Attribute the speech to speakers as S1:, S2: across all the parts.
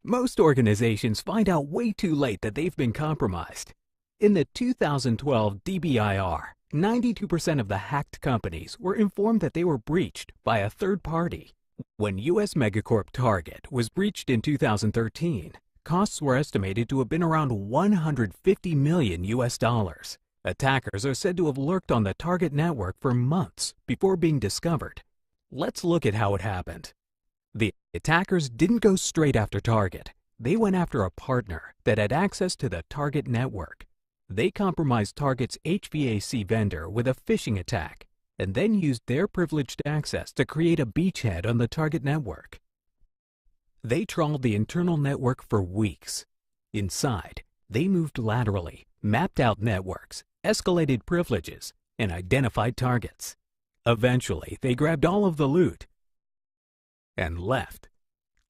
S1: Most organizations find out way too late that they've been compromised. In the 2012 DBIR, 92% of the hacked companies were informed that they were breached by a third party. When U.S. megacorp Target was breached in 2013, costs were estimated to have been around $150 million US. Attackers are said to have lurked on the Target network for months before being discovered. Let's look at how it happened. The attackers didn't go straight after Target. They went after a partner that had access to the Target network. They compromised Target's HVAC vendor with a phishing attack, and then used their privileged access to create a beachhead on the Target network. They trawled the internal network for weeks. Inside, they moved laterally, mapped out networks, escalated privileges, and identified targets. Eventually, they grabbed all of the loot and left.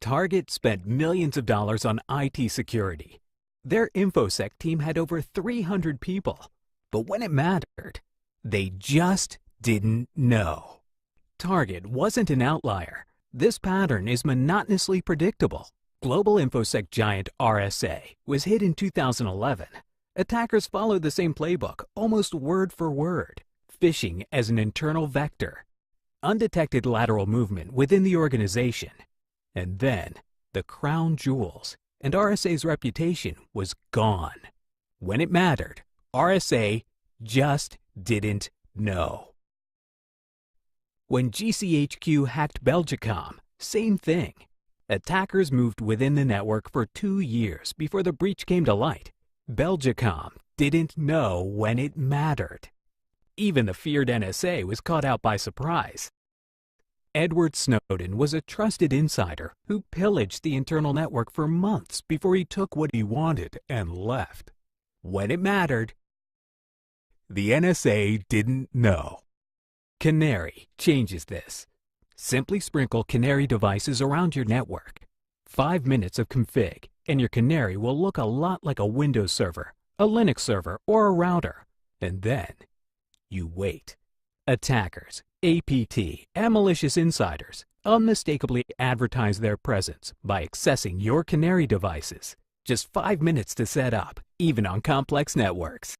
S1: Target spent millions of dollars on IT security. Their InfoSec team had over 300 people. But when it mattered, they just didn't know. Target wasn't an outlier. This pattern is monotonously predictable. Global InfoSec giant RSA was hit in 2011. Attackers followed the same playbook, almost word for word, phishing as an internal vector, undetected lateral movement within the organization, and then the crown jewels, and RSA's reputation was gone. When it mattered, RSA just didn't know. When GCHQ hacked Belgacom, same thing. Attackers moved within the network for 2 years before the breach came to light. Belgacom didn't know when it mattered. Even the feared NSA was caught out by surprise. Edward Snowden was a trusted insider who pillaged the internal network for months before he took what he wanted and left. When it mattered, the NSA didn't know. Canary changes this. Simply sprinkle Canary devices around your network. 5 minutes of config, and your Canary will look a lot like a Windows server, a Linux server, or a router. And then you wait. Attackers, APT, and malicious insiders unmistakably advertise their presence by accessing your Canary devices. Just 5 minutes to set up, even on complex networks.